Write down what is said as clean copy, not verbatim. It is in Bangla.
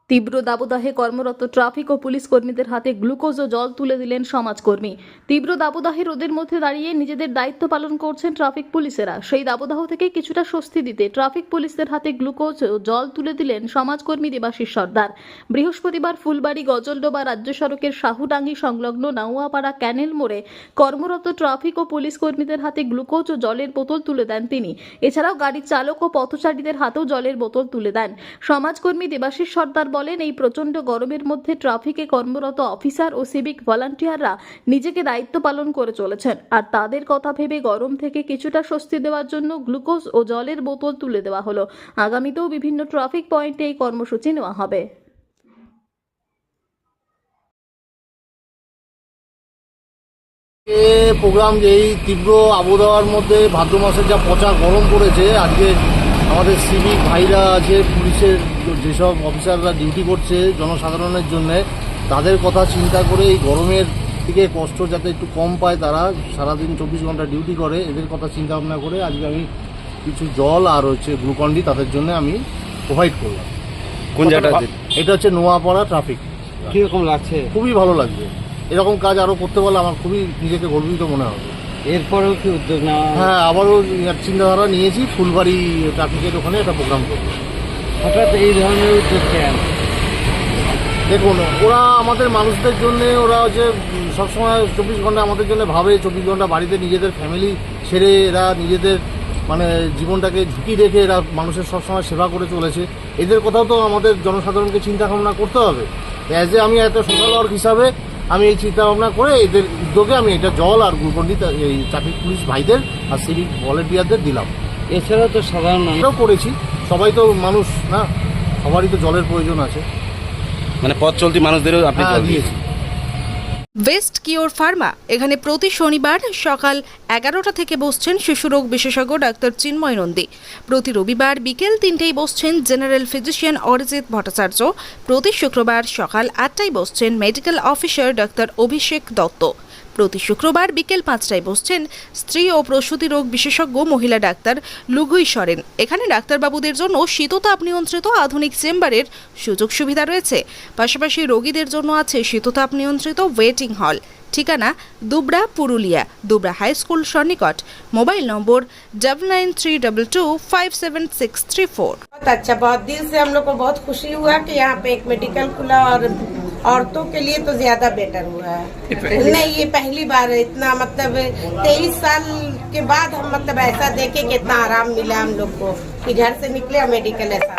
তীব্র দাবদাহে কর্মরত ট্রাফিক ও পুলিশ কর্মীদের হাতে গ্লুকোজ ও জল তুলে দিলেন সমাজকর্মী। তীব্র দাবদাহে রোদের মধ্যে দাঁড়িয়ে নিজেদের দায়িত্ব পালন করছেন ট্রাফিক পুলিশেরা। সেই দাবদাহ থেকে কিছুটা স্বস্তি দিতে ট্রাফিক পুলিশদের হাতে গ্লুকোজ ও জল তুলে দিলেন সমাজকর্মী দেবাশিস সর্দার। বৃহস্পতিবার ফুলবাড়ি গজলডোবা রাজ্য সড়কের শাহুডাঙ্গি সংলগ্ন নাউয়াপাড়া ক্যানেল মোড়ে কর্মরত ট্রাফিক ও পুলিশ কর্মীদের হাতে গ্লুকোজ ও জলের বোতল তুলে দেন তিনি। এছাড়াও গাড়ির চালক ও পথচারীদের হাতেও জলের বোতল তুলে দেন। সমাজকর্মী দেবাশিস সর্দার বলেন, এই প্রচন্ড গরমের মধ্যে ট্রাফিকে কর্মরত অফিসার ও সিভিক ভলান্টিয়াররা নিজেকে দায়িত্ব পালন করে চলেছেন, আর তাদের কথা ভেবে গরম থেকে কিছুটা স্বস্তি দেওয়ার জন্য গ্লুকোজ ও জলের বোতল তুলে দেওয়া হলো। আগামীতেও বিভিন্ন ট্রাফিক পয়েন্টে এই কর্মসূচি নেওয়া হবে। প্রোগ্রাম যে এই তীব্র আবহাওয়ার মধ্যে ভাদ্র মাসের যা পচা গরম পড়েছে, আজকে আমাদের সিভিক ভাইরা আছে, পুলিশের যেসব অফিসাররা ডিউটি করছে জনসাধারণের জন্য, তাদের কথা চিন্তা করে এই গরমের থেকে কষ্ট যাতে একটু কম পায়, তারা সারাদিন 24 ঘন্টা ডিউটি করে, এদের কথা চিন্তা ভাবনা করে আজকে আমি কিছু জল আর গ্লুকন্ডি তাদের জন্য আমি প্রোভাইড করলাম। কোন জায়গাটা? এটা হচ্ছে নোয়াপাড়া ট্রাফিক। কিরকম লাগছে? খুবই ভালো লাগবে, এরকম কাজ আরও করতে পারলে আমার খুবই নিজেকে গর্বিত মনে হবে। এরপরেও কি উদ্যোগ নেওয়া? হ্যাঁ, আবারও চিন্তাধারা নিয়েছি, ফুলবাড়ি ট্রাফিকের ওখানে একটা প্রোগ্রাম করবো। হঠাৎ এই ধরনের উদ্যোগ কেন? দেখুন, ওরা আমাদের মানুষদের জন্য, ওরা যে সবসময় 24 ঘন্টা আমাদের জন্য ভাবে, 24 ঘন্টা বাড়িতে নিজেদের ফ্যামিলি ছেড়ে এরা নিজেদের জীবনটাকে ঝুঁকি রেখে এরা মানুষের সবসময় সেবা করে চলেছে। এদের কথাও তো আমাদের জনসাধারণকে চিন্তা ভাবনা করতে হবে। অ্যাজ এ আমি একটা সোশ্যাল ওয়ার্ক হিসাবে আমি এই চিন্তা ভাবনা করে এদের উদ্যোগে আমি এটা জল আর গ্লুকন্ডি এই ট্রাফিক পুলিশ ভাইদের আর সিভিক ভলেন্টিয়ারদের দিলাম। এছাড়া তো সাধারণ এটাও করেছি, সবাই তো মানুষ না, সবারই তো জলের প্রয়োজন আছে, মানে পথ চলতি মানুষদেরও আপনি জল দিয়েছি। ওয়েস্ট কিওর ফার্মা এখানে প্রতি শনিবার সকাল 11টা থেকে বসছেন শিশুরোগ বিশেষজ্ঞ ডাক্তার চিন্ময় নন্দী। প্রতি রবিবার বিকেল 3টেয় বসছেন জেনারেল ফিজিশিয়ান অরিজিৎ ভট্টাচার্য। প্রতি শুক্রবার সকাল 8টায় বসছেন মেডিকেল অফিসার ডাক্তার অভিষেক দত্ত। প্রতি শুক্রবার বিকেল 5টায় বসছেন স্ত্রী ও প্রসূতি রোগ বিশেষজ্ঞ মহিলা ডাক্তার লুগুই সরেন। এখানে ডাক্তারবাবুদের জন্য শীততাপ নিয়ন্ত্রিত আধুনিক চেম্বারের সুযোগ সুবিধা রয়েছে। পাশাপাশি রোগীদের জন্য আছে শীততাপ নিয়ন্ত্রিত ওয়েটিং হল। ঠিকানা দুবরা, পুরুলিয়া, दुबरा हाई स्कूल सन्निकट। Mobile number 9932257634। बहुत अच्छा, बहुत दिल से हम लोग को बहुत खुशी हुआ कि यहाँ पे एक मेडिकल खुला, और औरतों के लिए तो ज्यादा बेटर हुआ है। नहीं, ये पहली बार है इतना, 23 साल के बाद हम ऐसा देखे कि इतना आराम मिला हम लोग को कि घर से निकले और मेडिकल ऐसा